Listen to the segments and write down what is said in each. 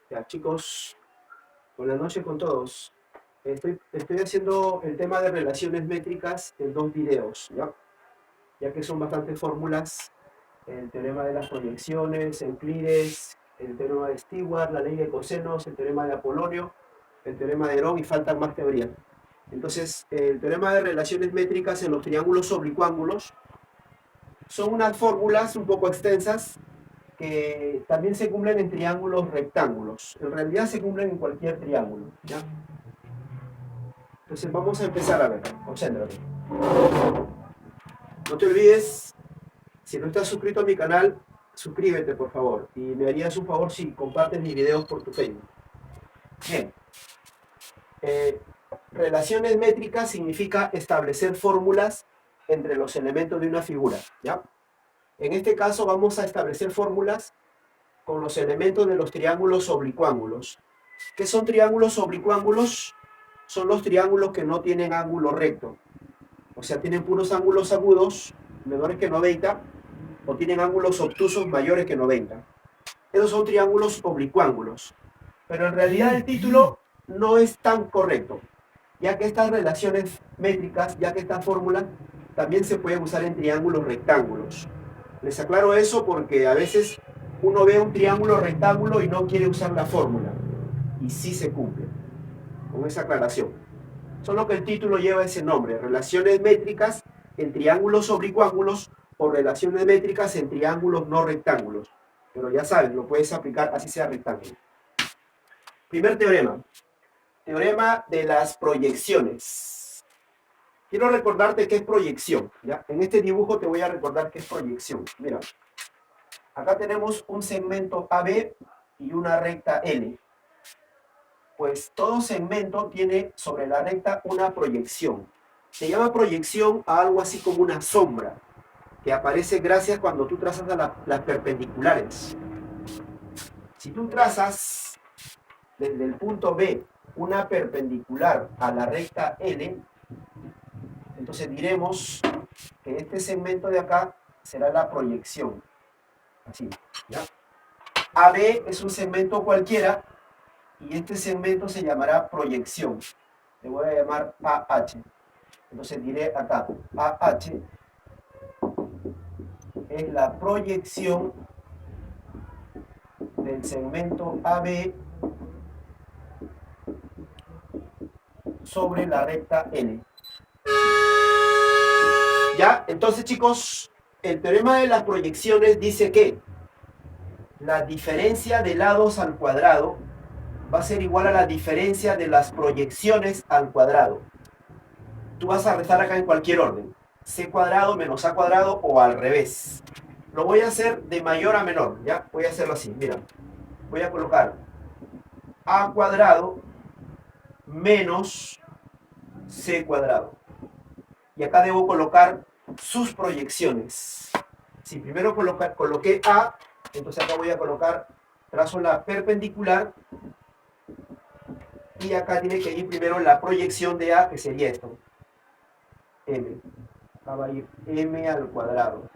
Ya, chicos, buenas noches con todos. Estoy haciendo el tema de relaciones métricas en dos videos, ya que son bastantes fórmulas, el teorema de las proyecciones, Euclides, el teorema de Stewart, la ley de cosenos, el teorema de Apolonio, el teorema de Herón y faltan más teorías. Entonces, el teorema de relaciones métricas en los triángulos oblicuángulos son unas fórmulas un poco extensas que también se cumplen en triángulos rectángulos. En realidad se cumplen en cualquier triángulo, ¿ya? Entonces vamos a empezar a ver, concéntrate. No te olvides, si no estás suscrito a mi canal, suscríbete por favor. Y me harías un favor si compartes mis videos por tu Facebook. Bien. Relaciones métricas significa establecer fórmulas entre los elementos de una figura, ¿ya? En este caso vamos a establecer fórmulas con los elementos de los triángulos oblicuángulos. ¿Qué son triángulos oblicuángulos? Son los triángulos que no tienen ángulo recto. O sea, tienen puros ángulos agudos menores que 90 o tienen ángulos obtusos mayores que 90. Esos son triángulos oblicuángulos. Pero en realidad el título no es tan correcto, ya que estas relaciones métricas, ya que esta fórmula también se puede usar en triángulos rectángulos. Les aclaro eso porque a veces uno ve un triángulo rectángulo y no quiere usar la fórmula. Y sí se cumple, con esa aclaración. Solo que el título lleva ese nombre, relaciones métricas en triángulos oblicuángulos o relaciones métricas en triángulos no rectángulos. Pero ya sabes, lo puedes aplicar así sea rectángulo. Primer teorema. Teorema de las proyecciones. Quiero recordarte qué es proyección, ¿ya? En este dibujo te voy a recordar qué es proyección. Mira, acá tenemos un segmento AB y una recta L. Pues todo segmento tiene sobre la recta una proyección. Se llama proyección a algo así como una sombra, que aparece gracias cuando tú trazas las perpendiculares. Si tú trazas desde el punto B una perpendicular a la recta L, entonces diremos que este segmento de acá será la proyección. Así, ¿ya? AB es un segmento cualquiera y este segmento se llamará proyección. Le voy a llamar AH. Entonces diré acá, AH es la proyección del segmento AB sobre la recta L. ¿Ya? Entonces, chicos, el teorema de las proyecciones dice que la diferencia de lados al cuadrado va a ser igual a la diferencia de las proyecciones al cuadrado. Tú vas a restar acá en cualquier orden. C cuadrado menos A cuadrado o al revés. Lo voy a hacer de mayor a menor, ¿ya? Voy a hacerlo así, mira. Voy a colocar A cuadrado menos C cuadrado. Y acá debo colocar sus proyecciones. Si primero coloqué A, entonces acá voy a colocar, trazo la perpendicular, y acá tiene que ir primero la proyección de A, que sería esto, M. Acá va a ir M al cuadrado.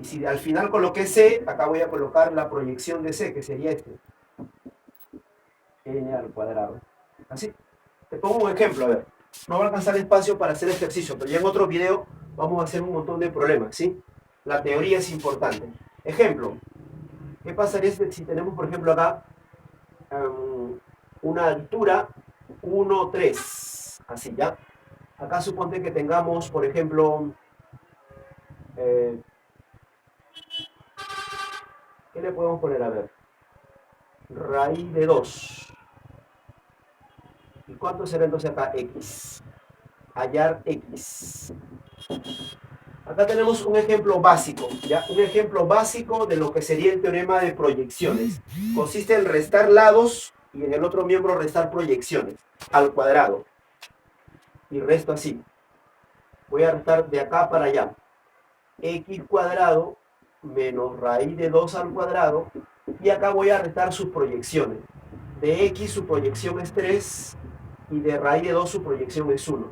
Y si al final coloqué C, acá voy a colocar la proyección de C, que sería este, N al cuadrado. Así. Te pongo un ejemplo, a ver. No va a alcanzar espacio para hacer ejercicio, pero ya en otro video vamos a hacer un montón de problemas, ¿sí? La teoría es importante. Ejemplo. ¿Qué pasaría si tenemos, por ejemplo, acá una altura 1, 3? Así, ¿ya? Acá suponte que tengamos, por ejemplo, ¿qué le podemos poner? A ver. Raíz de 2. ¿Y cuánto será entonces acá? X. Hallar X. Acá tenemos un ejemplo básico, ¿ya? Un ejemplo básico de lo que sería el teorema de proyecciones. Consiste en restar lados y en el otro miembro restar proyecciones al cuadrado. Y resto así. Voy a restar de acá para allá. X cuadrado menos raíz de 2 al cuadrado. Y acá voy a restar sus proyecciones. De X su proyección es 3 y de raíz de 2 su proyección es 1.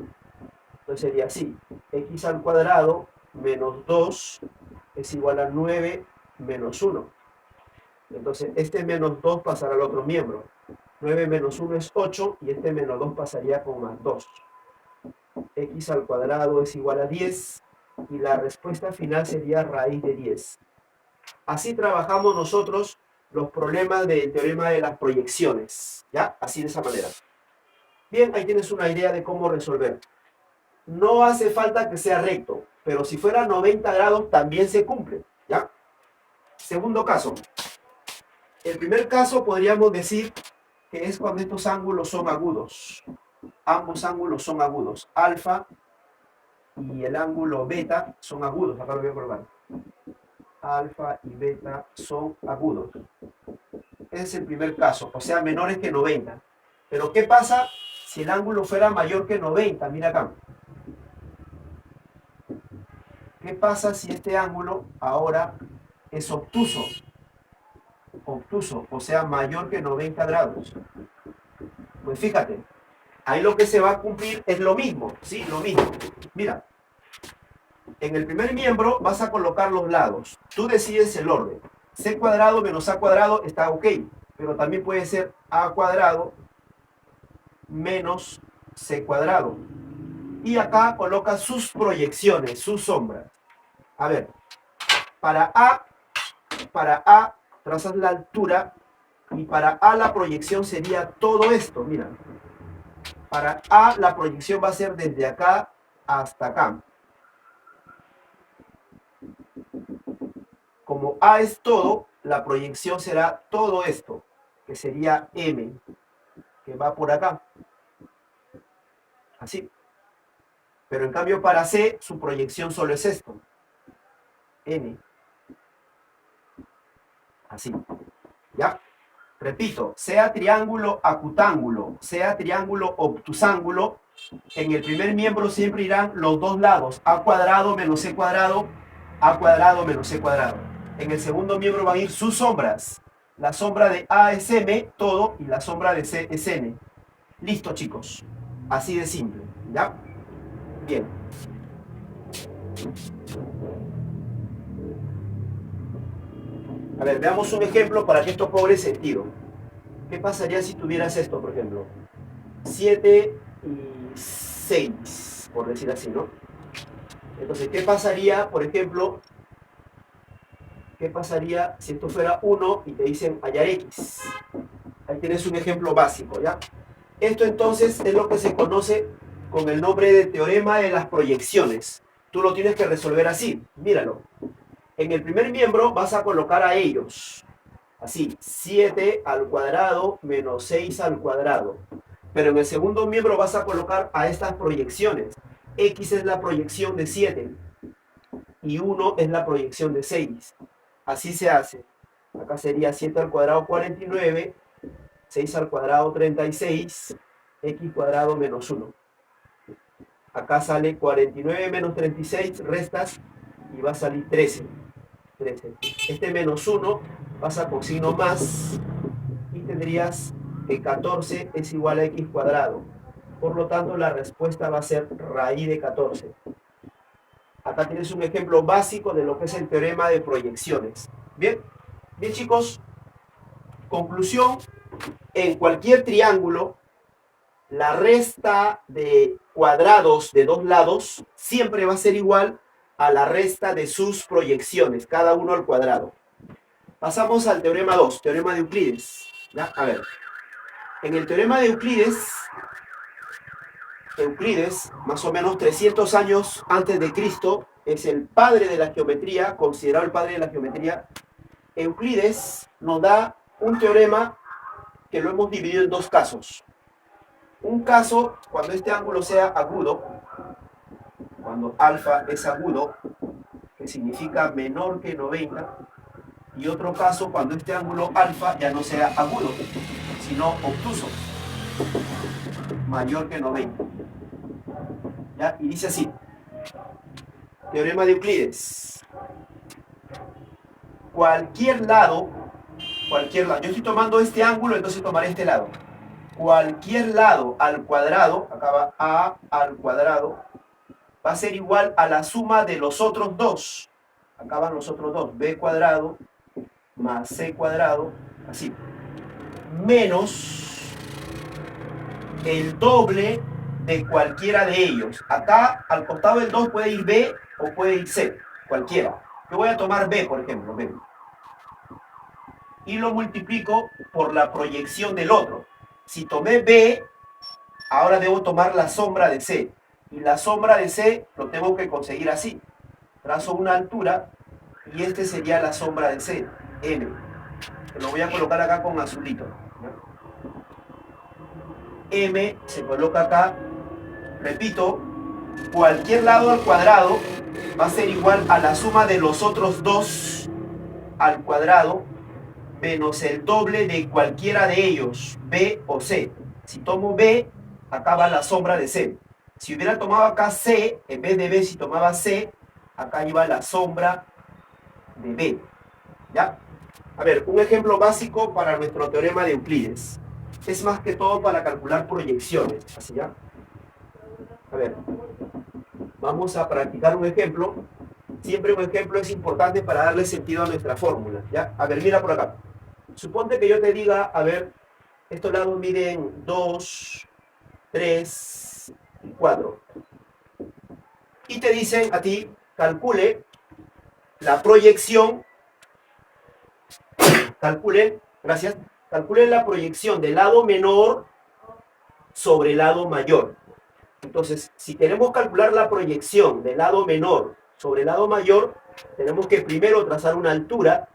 Entonces sería así. X al cuadrado menos 2 es igual a 9 menos 1. Entonces, este menos 2 pasará al otro miembro. 9 menos 1 es 8 y este menos 2 pasaría con más 2. X al cuadrado es igual a 10 y la respuesta final sería raíz de 10. Así trabajamos nosotros los problemas del teorema de las proyecciones, ¿ya? Así de esa manera. Bien, ahí tienes una idea de cómo resolver. No hace falta que sea recto, pero si fuera 90 grados también se cumple, ¿ya? Segundo caso. El primer caso podríamos decir que es cuando estos ángulos son agudos. Ambos ángulos son agudos. Alfa y el ángulo beta son agudos. Acá lo voy a colocar. Alfa y beta son agudos. Ese es el primer caso, o sea, menores que 90. Pero ¿qué pasa si el ángulo fuera mayor que 90? Mira acá. ¿Qué pasa si este ángulo ahora es obtuso? Obtuso, o sea, mayor que 90 grados. Pues fíjate, ahí lo que se va a cumplir es lo mismo, ¿sí? Lo mismo. Mira, en el primer miembro vas a colocar los lados. Tú decides el orden. C cuadrado menos A cuadrado está ok, pero también puede ser A cuadrado menos C cuadrado. Y acá coloca sus proyecciones, sus sombras. A ver, para A trazas la altura y para A la proyección sería todo esto, mira. Para A la proyección va a ser desde acá hasta acá. Como A es todo, la proyección será todo esto, que sería M, que va por acá. Así. Pero en cambio para C, su proyección solo es esto. N. Así. ¿Ya? Repito, sea triángulo acutángulo, sea triángulo obtusángulo, en el primer miembro siempre irán los dos lados, A cuadrado menos C cuadrado, A cuadrado menos C cuadrado. En el segundo miembro van a ir sus sombras. La sombra de A es M, todo, y la sombra de C es N. Listo, chicos. Así de simple, ¿ya? Bien. A ver, veamos un ejemplo para que esto cobre sentido. ¿Qué pasaría si tuvieras esto, por ejemplo? 7 y 6, por decir así, ¿no? Entonces, ¿qué pasaría, por ejemplo, qué pasaría si esto fuera 1 y te dicen hallar X? Ahí tienes un ejemplo básico, ¿ya? Esto entonces es lo que se conoce con el nombre de teorema de las proyecciones. Tú lo tienes que resolver así, míralo. En el primer miembro vas a colocar a ellos. Así, 7 al cuadrado menos 6 al cuadrado. Pero en el segundo miembro vas a colocar a estas proyecciones. X es la proyección de 7 y 1 es la proyección de 6. Así se hace. Acá sería 7 al cuadrado 49, 6 al cuadrado 36, x cuadrado menos 1. Acá sale 49 menos 36, restas y va a salir 13. Este menos 1 pasa con signo más y tendrías que 14 es igual a x cuadrado. Por lo tanto, la respuesta va a ser raíz de 14. Acá tienes un ejemplo básico de lo que es el teorema de proyecciones. Bien, bien chicos, conclusión, en cualquier triángulo, la resta de cuadrados de dos lados siempre va a ser igual a la resta de sus proyecciones, cada uno al cuadrado. Pasamos al teorema 2, teorema de Euclides. ¿Ya? A ver, en el teorema de Euclides, más o menos 300 años antes de Cristo, es el padre de la geometría, considerado el padre de la geometría. Euclides nos da un teorema que lo hemos dividido en dos casos. Un caso cuando este ángulo sea agudo, cuando alfa es agudo, que significa menor que 90, y otro caso cuando este ángulo alfa ya no sea agudo, sino obtuso, mayor que 90. ¿Ya? Y dice así, teorema de Euclides. Cualquier lado, yo estoy tomando este ángulo, entonces tomaré este lado. Cualquier lado al cuadrado, acá va A al cuadrado, va a ser igual a la suma de los otros dos. Acá van los otros dos, B cuadrado más C cuadrado, así, menos el doble de cualquiera de ellos. Acá, al costado del 2 puede ir B o puede ir C, cualquiera. Yo voy a tomar B, por ejemplo, B. Y lo multiplico por la proyección del otro. Si tomé B, ahora debo tomar la sombra de C. Y la sombra de C lo tengo que conseguir así. Trazo una altura y este sería la sombra de C, M. Lo voy a colocar acá con azulito. M se coloca acá. Repito, cualquier lado al cuadrado va a ser igual a la suma de los otros dos al cuadrado menos el doble de cualquiera de ellos, B o C. Si tomo B, acá va la sombra de C. Si hubiera tomado acá C, en vez de B, si tomaba C, acá iba la sombra de B. ¿Ya? A ver, un ejemplo básico para nuestro teorema de Euclides. Es más que todo para calcular proyecciones. ¿Así ya? A ver, vamos a practicar un ejemplo. Siempre un ejemplo es importante para darle sentido a nuestra fórmula. ¿Ya? A ver, mira por acá. Suponte que yo te diga, a ver, estos lados miden 2, 3 y 4. Y te dicen a ti, calcule la proyección, gracias, calcule la proyección del lado menor sobre el lado mayor. Entonces, si queremos calcular la proyección del lado menor sobre el lado mayor, tenemos que primero trazar una altura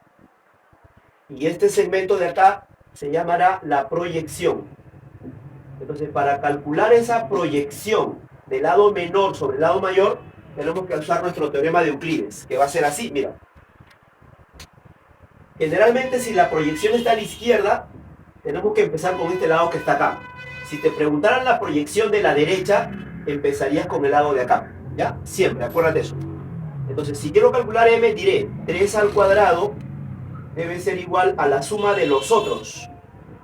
y este segmento de acá se llamará la proyección. Entonces, para calcular esa proyección del lado menor sobre el lado mayor, tenemos que usar nuestro teorema de Euclides, que va a ser así, mira. Generalmente, si la proyección está a la izquierda, tenemos que empezar con este lado que está acá. Si te preguntaran la proyección de la derecha, empezarías con el lado de acá, ¿ya? Siempre, acuérdate eso. Entonces, si quiero calcular m, diré 3 al cuadrado debe ser igual a la suma de los otros.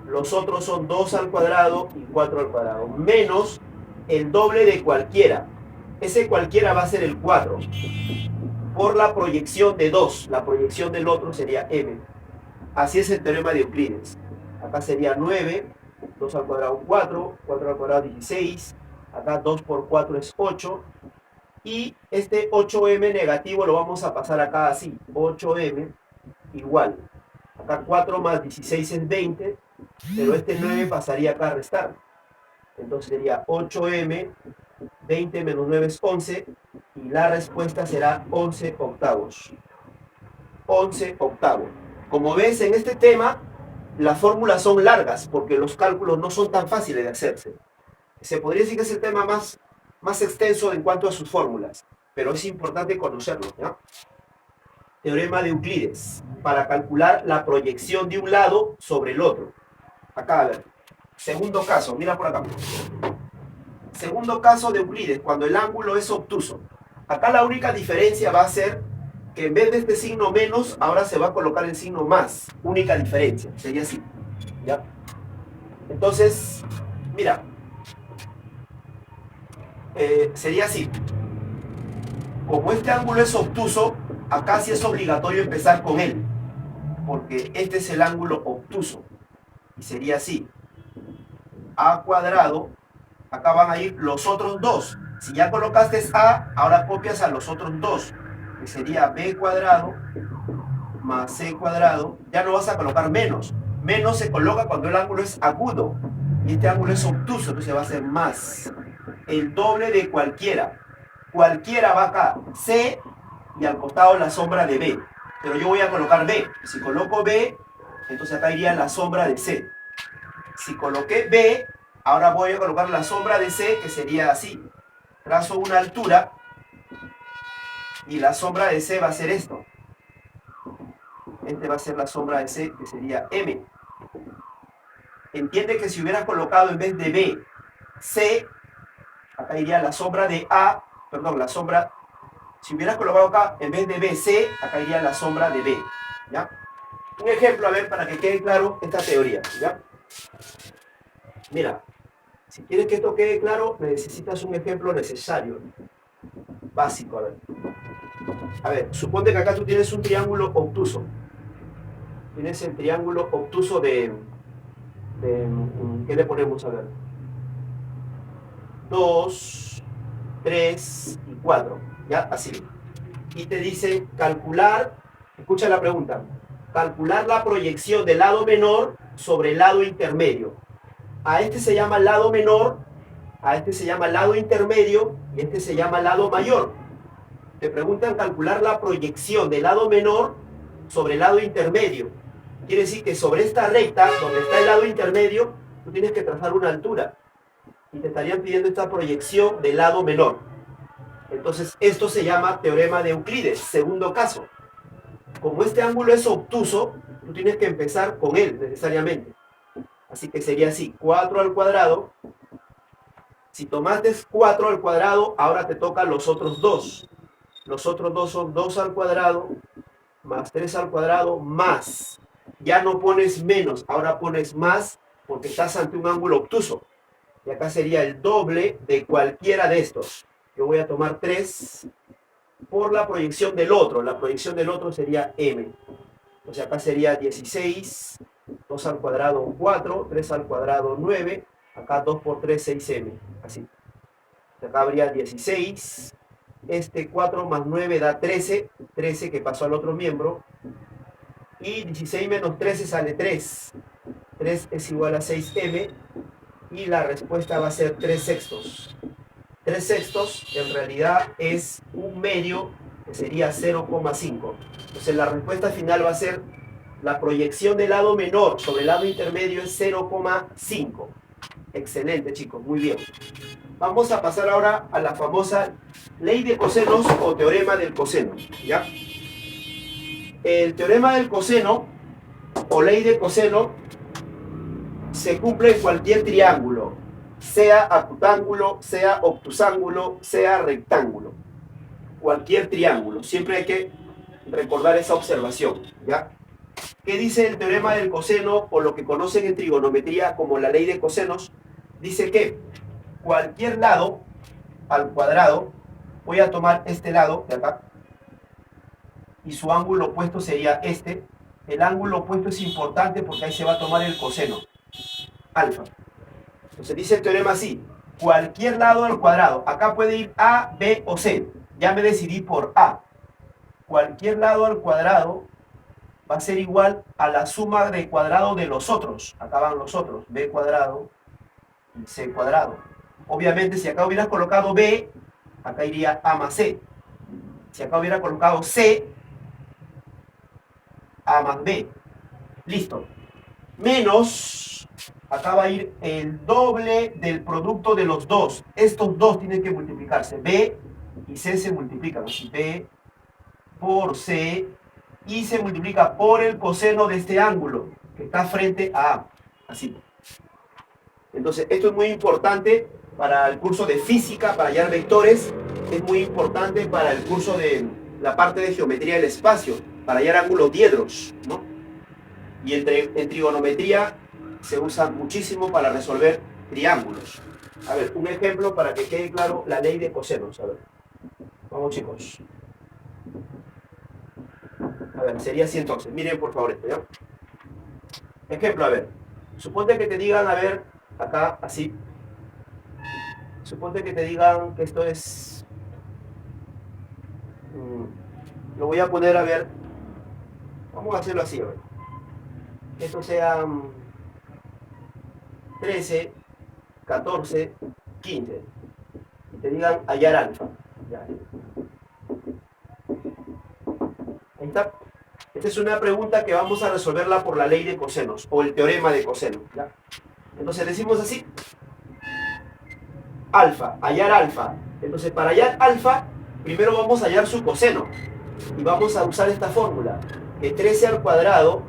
Los otros son 2 al cuadrado y 4 al cuadrado, menos el doble de cualquiera. Ese cualquiera va a ser el 4, por la proyección de 2. La proyección del otro sería m. Así es el teorema de Euclides. Acá sería 9, 2 al cuadrado 4, 4 al cuadrado 16, acá 2 por 4 es 8, y este 8m negativo lo vamos a pasar acá así, 8m igual, acá 4 más 16 es 20, pero este 9 pasaría acá a restar, entonces sería 8m, 20 menos 9 es 11, y la respuesta será 11 octavos. 11 octavos. Como ves, en este tema, las fórmulas son largas, porque los cálculos no son tan fáciles de hacerse. Se podría decir que es el tema más extenso en cuanto a sus fórmulas, pero es importante conocerlo, ¿ya? Teorema de Euclides, para calcular la proyección de un lado sobre el otro. Acá, a ver, segundo caso, mira por acá. Segundo caso de Euclides, cuando el ángulo es obtuso. Acá la única diferencia va a ser que en vez de este signo menos, ahora se va a colocar el signo más. Única diferencia, sería así, ¿ya? Entonces, mira, sería así. Como este ángulo es obtuso, acá sí es obligatorio empezar con él, porque este es el ángulo obtuso, y sería así. A cuadrado, acá van a ir los otros dos. Si ya colocaste A, ahora copias a los otros dos, que sería B cuadrado más C cuadrado. Ya no vas a colocar menos. Menos se coloca cuando el ángulo es agudo, y este ángulo es obtuso, entonces va a ser más. El doble de cualquiera. Cualquiera va acá, C, y al costado la sombra de B. Pero yo voy a colocar B. Si coloco B, entonces acá iría la sombra de C. Si coloqué B, ahora voy a colocar la sombra de C, que sería así. Trazo una altura, y la sombra de C va a ser esto. Este va a ser la sombra de C, que sería M. Entiende que si hubieras colocado en vez de B, C, acá iría la sombra de A, perdón, la sombra, si hubieras colocado acá, en vez de B, C, acá iría la sombra de B, ¿ya? Un ejemplo, a ver, para que quede claro esta teoría, ¿ya? Mira, si quieres que esto quede claro, necesitas un ejemplo necesario, básico, a ver. A ver, suponte que acá tú tienes un triángulo obtuso. Tienes el triángulo obtuso de ¿qué le ponemos? A ver. 2, 3 y 4. ¿Ya? Así. Y te dice calcular, escucha la pregunta, calcular la proyección del lado menor sobre el lado intermedio. A este se llama lado menor, a este se llama lado intermedio y este se llama lado mayor. Te preguntan calcular la proyección del lado menor sobre el lado intermedio. Quiere decir que sobre esta recta, donde está el lado intermedio, tú tienes que trazar una altura. Y te estarían pidiendo esta proyección del lado menor. Entonces, esto se llama teorema de Euclides, segundo caso. Como este ángulo es obtuso, tú tienes que empezar con él necesariamente. Así que sería así, 4 al cuadrado. Si tomaste 4 al cuadrado, ahora te tocan los otros dos. Los otros dos son 2 al cuadrado, más 3 al cuadrado, más. Ya no pones menos, ahora pones más, porque estás ante un ángulo obtuso. Y acá sería el doble de cualquiera de estos. Yo voy a tomar 3 por la proyección del otro. La proyección del otro sería m. O sea, acá sería 16, 2 al cuadrado 4, 3 al cuadrado 9, acá 2 por 3, 6m. Así. Acá habría 16, este 4 más 9 da 13, 13 que pasó al otro miembro. Y 16 menos 13 sale 3. 3 es igual a 6m. Y la respuesta va a ser 3 sextos. 3 sextos en realidad es un medio, que sería 0,5. Entonces la respuesta final va a ser la proyección del lado menor sobre el lado intermedio es 0,5. Excelente, chicos, muy bien. Vamos a pasar ahora a la famosa ley de cosenos o teorema del coseno, ¿ya? El teorema del coseno o ley de coseno se cumple en cualquier triángulo, sea acutángulo, sea obtusángulo, sea rectángulo. Cualquier triángulo. Siempre hay que recordar esa observación, ¿ya? ¿Qué dice el teorema del coseno o lo que conocen en trigonometría como la ley de cosenos? Dice que cualquier lado al cuadrado, voy a tomar este lado de acá, y su ángulo opuesto sería este. El ángulo opuesto es importante porque ahí se va a tomar el coseno, alfa. Entonces dice el teorema así, cualquier lado al cuadrado, acá puede ir A, B o C, ya me decidí por A. Cualquier lado al cuadrado va a ser igual a la suma de cuadrado de los otros. Acá van los otros, B cuadrado y C cuadrado. Obviamente si acá hubieras colocado B, acá iría A más C. Si acá hubiera colocado C, A más B. Listo. Menos, acá va a ir el doble del producto de los dos. Estos dos tienen que multiplicarse. B y C se multiplican. Así, B por C y se multiplica por el coseno de este ángulo que está frente a A. Así. Entonces, esto es muy importante para el curso de física, para hallar vectores. Es muy importante para el curso de la parte de geometría del espacio, para hallar ángulos diedros, ¿no? Y en trigonometría se usa muchísimo para resolver triángulos. A ver, un ejemplo para que quede claro la ley de cosenos. A ver, vamos chicos. A ver, sería así entonces. Miren por favor esto, ¿ya? Ejemplo, a ver. Suponte que te digan, a ver, acá, así. Suponte que te digan que esto es... lo voy a poner, a ver. Vamos a hacerlo así, a ver. Que esto sea 13, 14, 15. Y te digan hallar alfa. Ya. Ahí está. Esta es una pregunta que vamos a resolverla por la ley de cosenos o el teorema de cosenos, ¿ya? Entonces decimos así. Alfa, hallar alfa. Entonces para hallar alfa, primero vamos a hallar su coseno. Y vamos a usar esta fórmula. Que 13 al cuadrado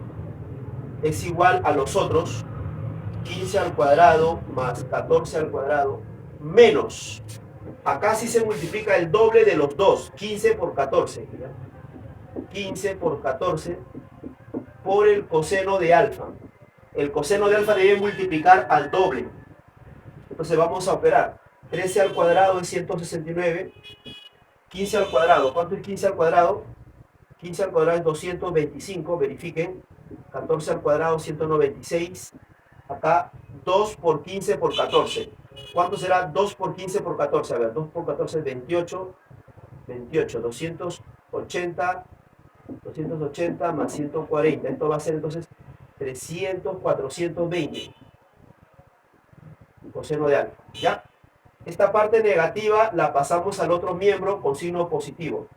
es igual a los otros 15 al cuadrado más 14 al cuadrado menos. Acá sí se multiplica el doble de los dos. 15 por 14. ¿Ya? 15 por 14 por el coseno de alfa. El coseno de alfa debe multiplicar al doble. Entonces vamos a operar. 13 al cuadrado es 169. 15 al cuadrado. ¿Cuánto es 15 al cuadrado? 15 al cuadrado es 225. Verifiquen. 14 al cuadrado, 196. Acá 2 por 15 por 14. ¿Cuánto será 2 por 15 por 14? A ver, 2 por 14 es 28. 28, 280 más 140. Esto va a ser entonces 300, 420. Coseno de alfa. ¿Ya? Esta parte negativa la pasamos al otro miembro con signo positivo,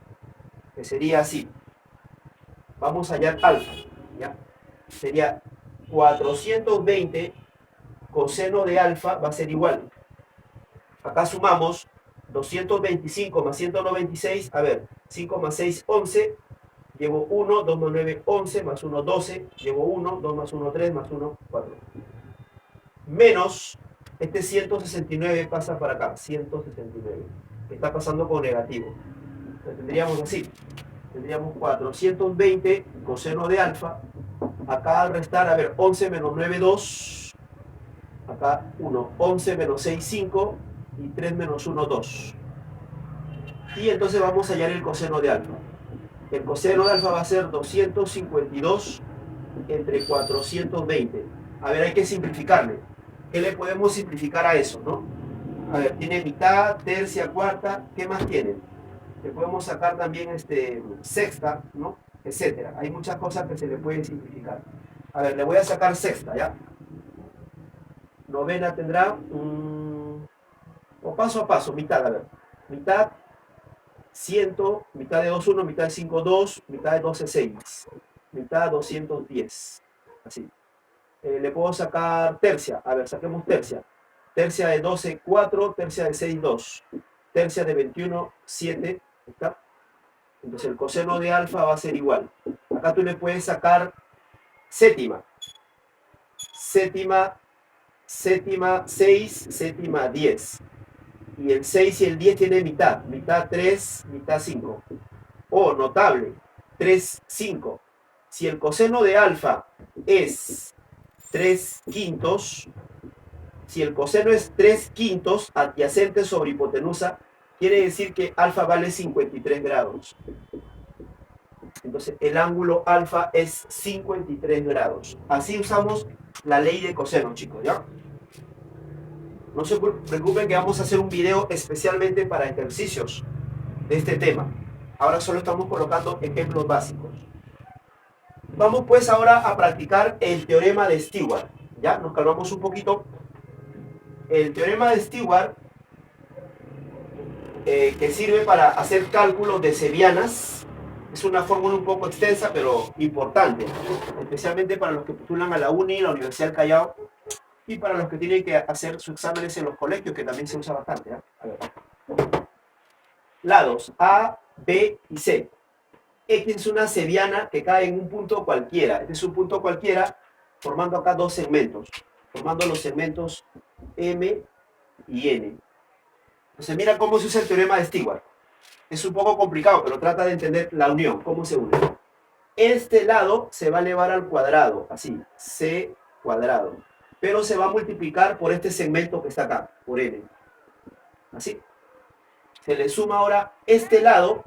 que sería así. Vamos a hallar alfa. ¿Ya? Sería 420 coseno de alfa va a ser igual. Acá sumamos 225 más 196. A ver, 5 más 6, 11. Llevo 1, 2 más 9, 11, más 1, 12. Llevo 1, 2 más 1, 3, más 1, 4. Menos, este 169 pasa para acá, 169. Está pasando con negativo. Entonces tendríamos así. Tendríamos 420 coseno de alfa. Acá al restar, a ver, 11 menos 9, 2. Acá 1, 11 menos 6, 5. Y 3 menos 1, 2. Y entonces vamos a hallar el coseno de alfa. El coseno de alfa va a ser 252 entre 420. A ver, hay que simplificarle. ¿Qué le podemos simplificar a eso, no? A ver, tiene mitad, tercia, cuarta. ¿Qué más tiene? Le podemos sacar también sexta, ¿no? Etcétera. Hay muchas cosas que se le pueden simplificar. A ver, le voy a sacar sexta, ¿ya? Novena tendrá o paso a paso, mitad, a ver. Mitad, 100, mitad de 2, 1, mitad de 5, 2, mitad de 12, 6. Mitad 210. Así. Le puedo sacar tercia. A ver, saquemos tercia. Tercia de 12, 4. Tercia de 6, 2. Tercia de 21, 7. ¿Está? Entonces el coseno de alfa va a ser igual. Acá tú le puedes sacar séptima. Séptima 6, séptima 10. Y el 6 y el 10 tiene mitad. Mitad 3, mitad 5. Oh, notable. 3, 5. Si el coseno de alfa es 3 quintos, si el coseno es 3 quintos adyacente sobre hipotenusa, quiere decir que alfa vale 53 grados. Entonces el ángulo alfa es 53 grados. Así usamos la ley de coseno, chicos, ¿ya? No se preocupen que vamos a hacer un video especialmente para ejercicios de este tema. Ahora solo estamos colocando ejemplos básicos. Vamos pues ahora a practicar el teorema de Stewart. ¿Ya? Nos calmamos un poquito. El teorema de Stewart, que sirve para hacer cálculos de Sevianas, es una fórmula un poco extensa, pero importante, especialmente para los que postulan a la UNI, la Universidad del Callao, y para los que tienen que hacer sus exámenes en los colegios, que también se usa bastante. ¿Eh? A ver. Lados A, B y C. X es una seviana que cae en un punto cualquiera. Este es un punto cualquiera, formando acá dos segmentos, formando los segmentos M y N. Entonces mira cómo se usa el teorema de Stewart. Es un poco complicado, pero trata de entender la unión, cómo se une. Este lado se va a elevar al cuadrado, así, C cuadrado. Pero se va a multiplicar por este segmento que está acá, por N. Así. Se le suma ahora este lado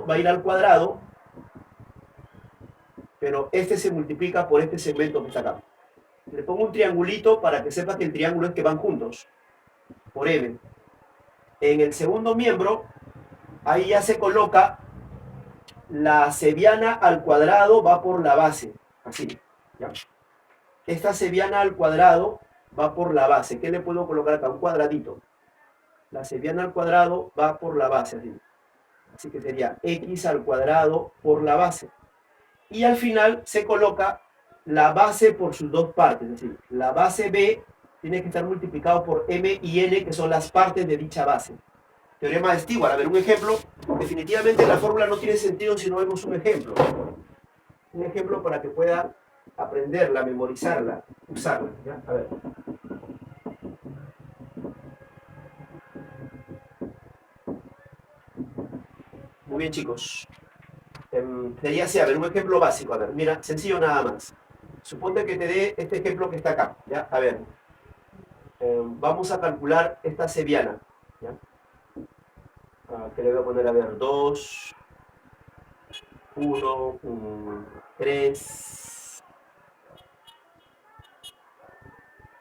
va a ir al cuadrado, pero este se multiplica por este segmento que está acá. Le pongo un triangulito para que sepa que el triángulo es que van juntos, por M. En el segundo miembro, ahí ya se coloca la seviana al cuadrado va por la base, así, ¿ya? Esta seviana al cuadrado va por la base. ¿Qué le puedo colocar acá? Un cuadradito. La seviana al cuadrado va por la base, así. Así que sería x al cuadrado por la base. Y al final se coloca la base por sus dos partes. Es decir, la base B tiene que estar multiplicado por M y N, que son las partes de dicha base. Teorema de Stewart. A ver, un ejemplo. Definitivamente la fórmula no tiene sentido si no vemos un ejemplo. Un ejemplo para que pueda aprenderla, memorizarla, usarla. ¿Ya? A ver. Muy bien, chicos. Sería así, a ver, un ejemplo básico. A ver, mira, sencillo nada más. Suponte que te dé este ejemplo que está acá. ¿Ya? A ver. Vamos a calcular esta seviana. ¿Ya? Que le voy a poner, a ver, 2, 1, 3.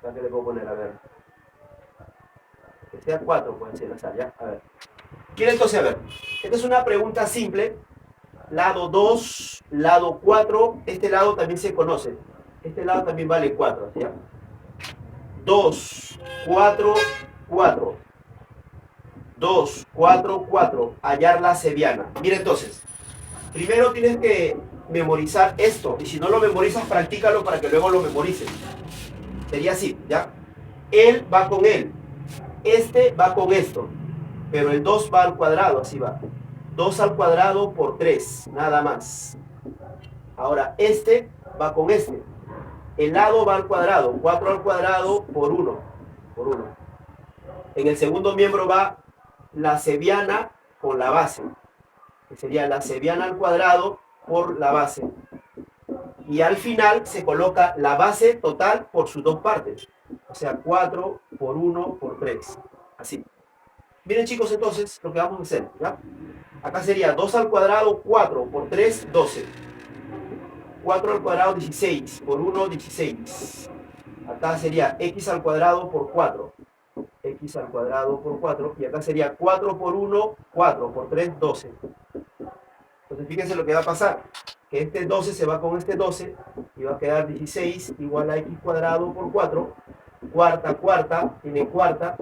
¿Qué le puedo poner? A ver. Que sea 4 puede ser azar, ¿ya? A ver. Quiere entonces, a ver. Esta es una pregunta simple. Lado 2, lado 4. Este lado también se conoce. Este lado también vale 4, ¿ya? 2, 4, 4. 2, 4, 4. Hallar la cebiana. Mira entonces. Primero tienes que memorizar esto. Y si no lo memorizas, practícalo para que luego lo memorices. Sería así, ¿ya? Él va con él. Este va con esto. Pero el 2 va al cuadrado, así va. 2 al cuadrado por 3, nada más. Ahora, este va con este. El lado va al cuadrado. 4 al cuadrado por 1. Por 1. En el segundo miembro va la cebiana con la base, que sería la cebiana al cuadrado por la base. Y al final se coloca la base total por sus dos partes. O sea, 4 por 1 por 3. Así. Miren chicos, entonces, lo que vamos a hacer, ¿ya? Acá sería 2 al cuadrado, 4 por 3, 12. 4 al cuadrado, 16. Por 1, 16. Acá sería x al cuadrado por 4. X al cuadrado por 4. Y acá sería 4 por 1, 4 por 3, 12. Entonces fíjense lo que va a pasar. Que este 12 se va con este 12 y va a quedar 16 igual a x cuadrado por 4. Cuarta, tiene cuarta.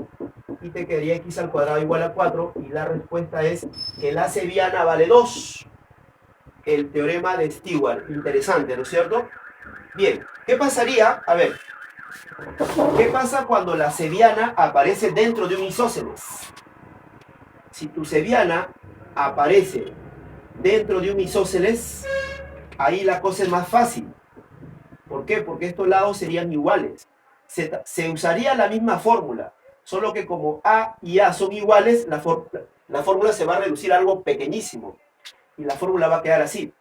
Y te quedaría x al cuadrado igual a 4. Y la respuesta es que la cebiana vale 2. El teorema de Stewart. Interesante, ¿no es cierto? Bien, ¿qué pasaría? A ver, ¿qué pasa cuando la cebiana aparece dentro de un isósceles? Si tu cebiana aparece dentro de un isósceles, ahí la cosa es más fácil. ¿Por qué? Porque estos lados serían iguales. Se usaría la misma fórmula, solo que como A y A son iguales, la fórmula se va a reducir a algo pequeñísimo. Y la fórmula va a quedar así.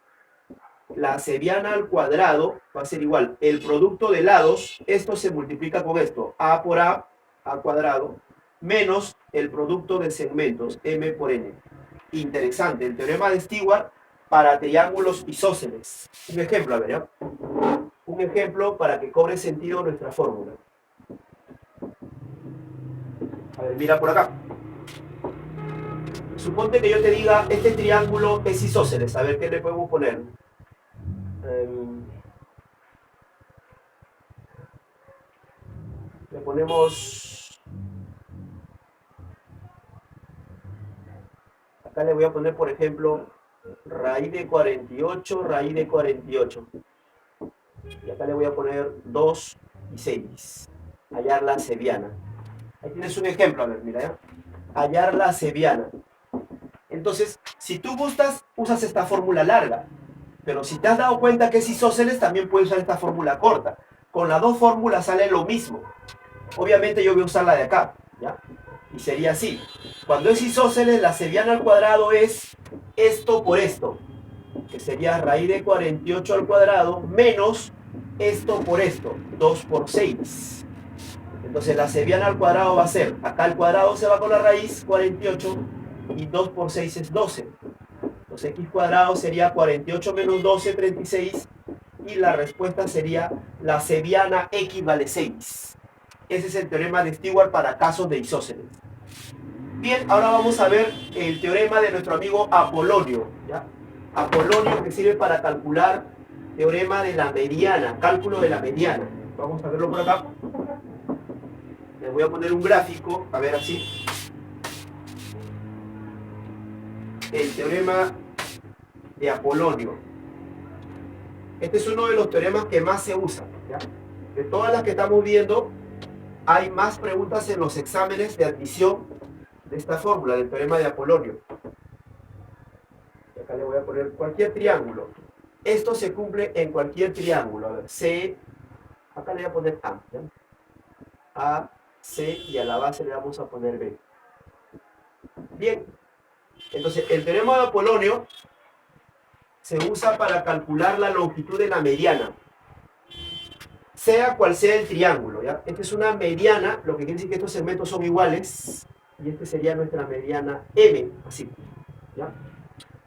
La cebiana al cuadrado va a ser igual. El producto de lados, esto se multiplica con esto. A por A cuadrado, menos el producto de segmentos, M por N. Interesante, el teorema de Stewart para triángulos isósceles. Un ejemplo, a ver, ¿ya? Un ejemplo para que cobre sentido nuestra fórmula. A ver, mira por acá. Suponte que yo te diga, este triángulo es isósceles. A ver, ¿qué le podemos poner? Le ponemos... Acá le voy a poner, por ejemplo, raíz de 48, raíz de 48. Y acá le voy a poner 2 y 6. Hallar la cebiana. Ahí tienes un ejemplo, a ver, mira, ¿ya? Hallar la cebiana. Entonces, si tú gustas, usas esta fórmula larga. Pero si te has dado cuenta que es isósceles, también puedes usar esta fórmula corta. Con las dos fórmulas sale lo mismo. Obviamente yo voy a usar la de acá, ¿ya? Y sería así. Cuando es isósceles, la cebiana al cuadrado es esto por esto, que sería raíz de 48 al cuadrado menos esto por esto, 2 por 6. Entonces la cebiana al cuadrado va a ser, acá al cuadrado se va con la raíz 48 y 2 por 6 es 12. Entonces x cuadrado sería 48 menos 12, 36. Y la respuesta sería la cebiana x vale 6. Ese es el teorema de Stewart para casos de isósceles. Bien, ahora vamos a ver el teorema de nuestro amigo Apolonio, ¿ya? Apolonio, que sirve para calcular teorema de la mediana, cálculo de la mediana. Vamos a verlo por acá. Les voy a poner un gráfico, a ver así. El teorema de Apolonio. Este es uno de los teoremas que más se usa, ¿ya? De todas las que estamos viendo, hay más preguntas en los exámenes de admisión de esta fórmula, del teorema de Apolonio. Y acá le voy a poner cualquier triángulo. Esto se cumple en cualquier triángulo. A ver, C, acá le voy a poner A, ¿ya? A, C, y a la base le vamos a poner B. Bien, entonces el teorema de Apolonio se usa para calcular la longitud de la mediana, sea cual sea el triángulo, ¿ya? Esta es una mediana, lo que quiere decir que estos segmentos son iguales, y este sería nuestra mediana M, así, ¿ya?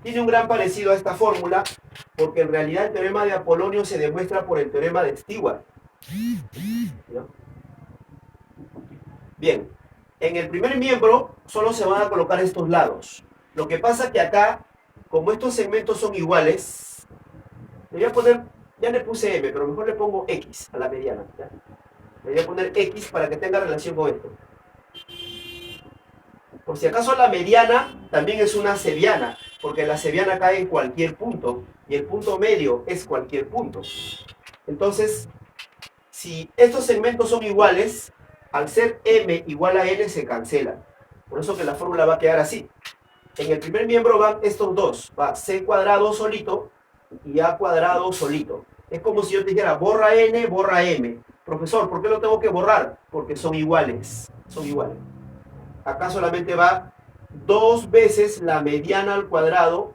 Tiene un gran parecido a esta fórmula, porque en realidad el teorema de Apolonio se demuestra por el teorema de Stewart. ¿No? Bien, en el primer miembro solo se van a colocar estos lados. Lo que pasa que acá, como estos segmentos son iguales, le voy a poner, ya le puse M, pero mejor le pongo X a la mediana. ¿Ya? Le voy a poner X para que tenga relación con esto. Por si acaso la mediana también es una cebiana, porque la cebiana cae en cualquier punto, y el punto medio es cualquier punto. Entonces, si estos segmentos son iguales, al ser M igual a N se cancelan. Por eso que la fórmula va a quedar así. En el primer miembro van estos dos. Va C cuadrado solito y A cuadrado solito. Es como si yo te dijera, borra N, borra M. Profesor, ¿por qué lo tengo que borrar? Porque son iguales. Son iguales. Acá solamente va 2 veces la mediana al cuadrado.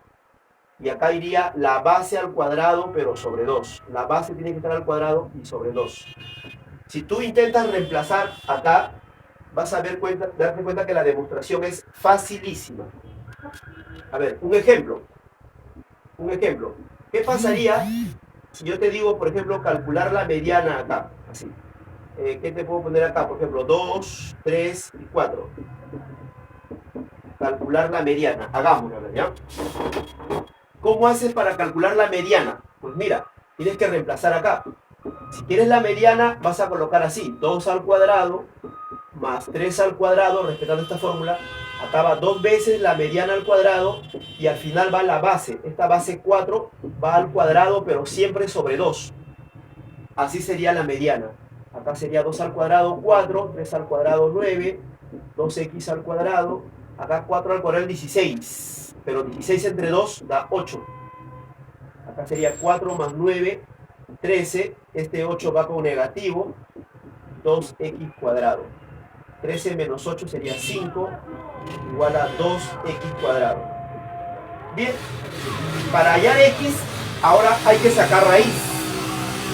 Y acá iría la base al cuadrado, pero sobre 2. La base tiene que estar al cuadrado y sobre 2. Si tú intentas reemplazar acá, vas a darte cuenta que la demostración es facilísima. A ver, un ejemplo. Un ejemplo. ¿Qué pasaría si yo te digo, por ejemplo, calcular la mediana acá? Así. ¿Qué te puedo poner acá? Por ejemplo, 2, 3 y 4. Calcular la mediana. Hagámoslo, ¿ya? ¿Cómo haces para calcular la mediana? Pues mira, tienes que reemplazar acá. Si quieres la mediana, vas a colocar así, 2 al cuadrado más 3 al cuadrado, respetando esta fórmula. Acá va 2 veces la mediana al cuadrado y al final va la base. Esta base 4 va al cuadrado, pero siempre sobre 2. Así sería la mediana. Acá sería 2 al cuadrado 4, 3 al cuadrado 9, 2x al cuadrado. Acá 4 al cuadrado 16. Pero 16 entre 2 da 8. Acá sería 4 más 9, 13. Este 8 va con negativo. 2x cuadrado. 13 menos 8 sería 5, igual a 2x cuadrado. Bien, para hallar x, ahora hay que sacar raíz.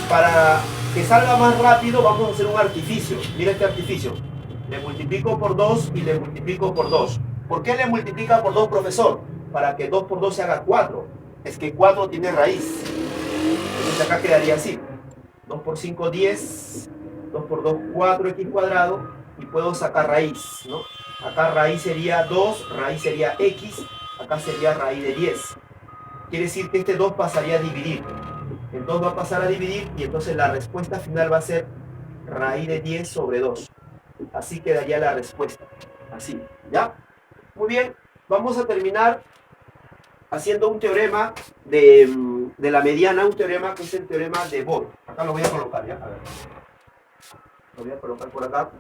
Para que salga más rápido, vamos a hacer un artificio. Mira este artificio. Le multiplico por 2 y le multiplico por 2. ¿Por qué le multiplica por 2, profesor? Para que 2 por 2 se haga 4. Es que 4 tiene raíz. Entonces acá quedaría así. 2 por 5, 10. 2 por 2, 4x cuadrado. Y puedo sacar raíz, ¿no? Acá raíz sería 2, raíz sería x, acá sería raíz de 10. Quiere decir que este 2 pasaría a dividir. El 2 va a pasar a dividir y entonces la respuesta final va a ser raíz de 10 sobre 2. Así quedaría la respuesta. Así, ¿ya? Muy bien, vamos a terminar haciendo un teorema de la mediana, un teorema que es el teorema de Bode. Acá lo voy a colocar, ¿ya? A ver. Lo voy a colocar por acá.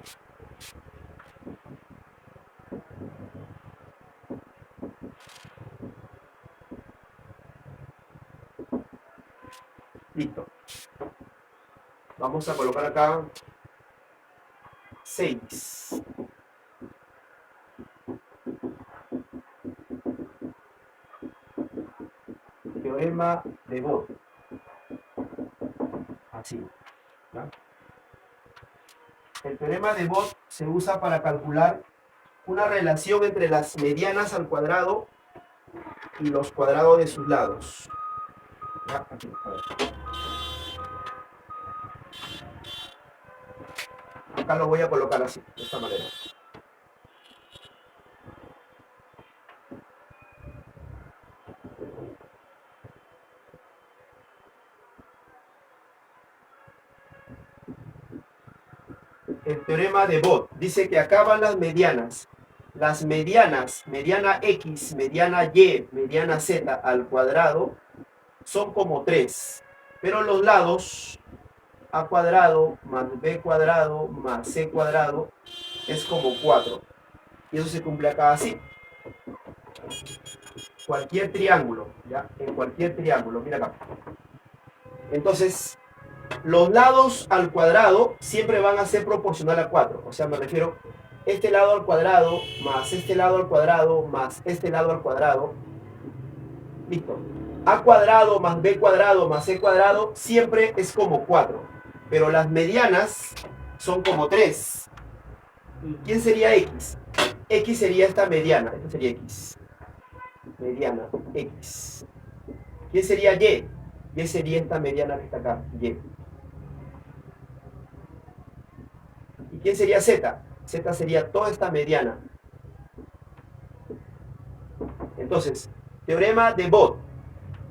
Listo. Vamos a colocar acá 6. Teorema de Bode. Así. ¿Ya? El teorema de Bode se usa para calcular una relación entre las medianas al cuadrado y los cuadrados de sus lados. ¿Ya? Aquí, a ver. Acá lo voy a colocar así, de esta manera. El teorema de Bode dice que acá van las medianas. Las medianas, mediana x, mediana y, mediana z al cuadrado, son como 3. Pero los lados, a cuadrado más b cuadrado más c cuadrado, es como 4. Y eso se cumple acá así. Cualquier triángulo, ¿ya? En cualquier triángulo, mira acá. Entonces, los lados al cuadrado siempre van a ser proporcional a 4. O sea, me refiero, este lado al cuadrado, más este lado al cuadrado, más este lado al cuadrado. Listo. A cuadrado más b cuadrado más c cuadrado siempre es como 4. Pero las medianas son como 3. ¿Y quién sería x? X sería esta mediana. Esta sería x. mediana X. ¿Quién sería Y? Y sería esta mediana que está acá, Y. ¿Y quién sería Z? Z sería toda esta mediana. Entonces, teorema de Bott.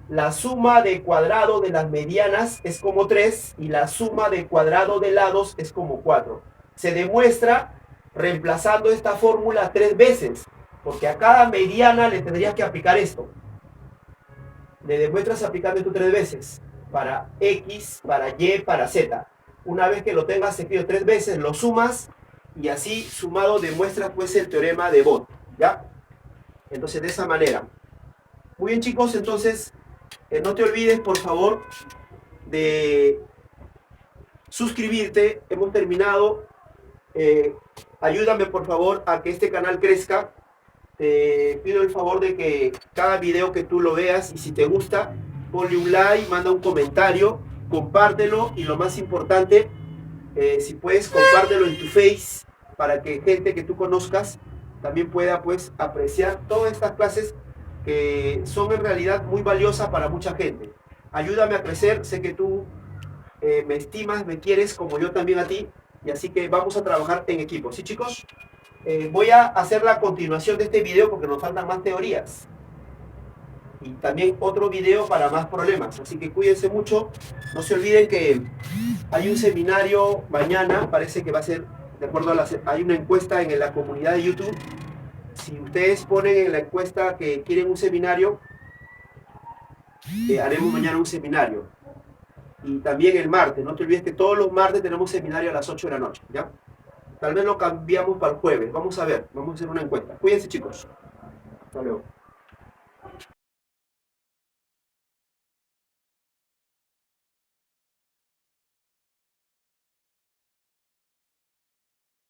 La suma de cuadrado de las medianas es como 3 y la suma de cuadrado de lados es como 4. Se demuestra reemplazando esta fórmula 3 veces, porque a cada mediana le tendrías que aplicar esto. Le demuestras aplicando esto 3 veces, para X, para Y, para Z. Una vez que lo tengas escrito 3 veces, lo sumas y así sumado demuestras pues el teorema de Bott, ¿ya? Entonces de esa manera. Muy bien chicos, entonces no te olvides por favor de suscribirte. Hemos terminado. Ayúdame por favor a que este canal crezca. Te pido el favor de que cada video que tú lo veas y si te gusta, ponle un like, manda un comentario, compártelo y lo más importante, si puedes compártelo en tu Face para que gente que tú conozcas también pueda pues apreciar todas estas clases que son en realidad muy valiosas para mucha gente. Ayúdame a crecer, sé que tú me estimas, me quieres como yo también a ti y así que vamos a trabajar en equipo, ¿sí chicos? Voy a hacer la continuación de este video porque nos faltan más teorías y también otro video para más problemas, así que cuídense mucho. No se olviden que hay un seminario mañana, parece que va a ser de acuerdo a hay una encuesta en la comunidad de YouTube. Si ustedes ponen en la encuesta que quieren un seminario, haremos mañana un seminario y también el martes. No te olvides que todos los martes tenemos seminario a las 8 de la noche, ¿ya? Tal vez lo cambiamos para el jueves. Vamos a ver, vamos a hacer una encuesta. Cuídense chicos. Hasta luego.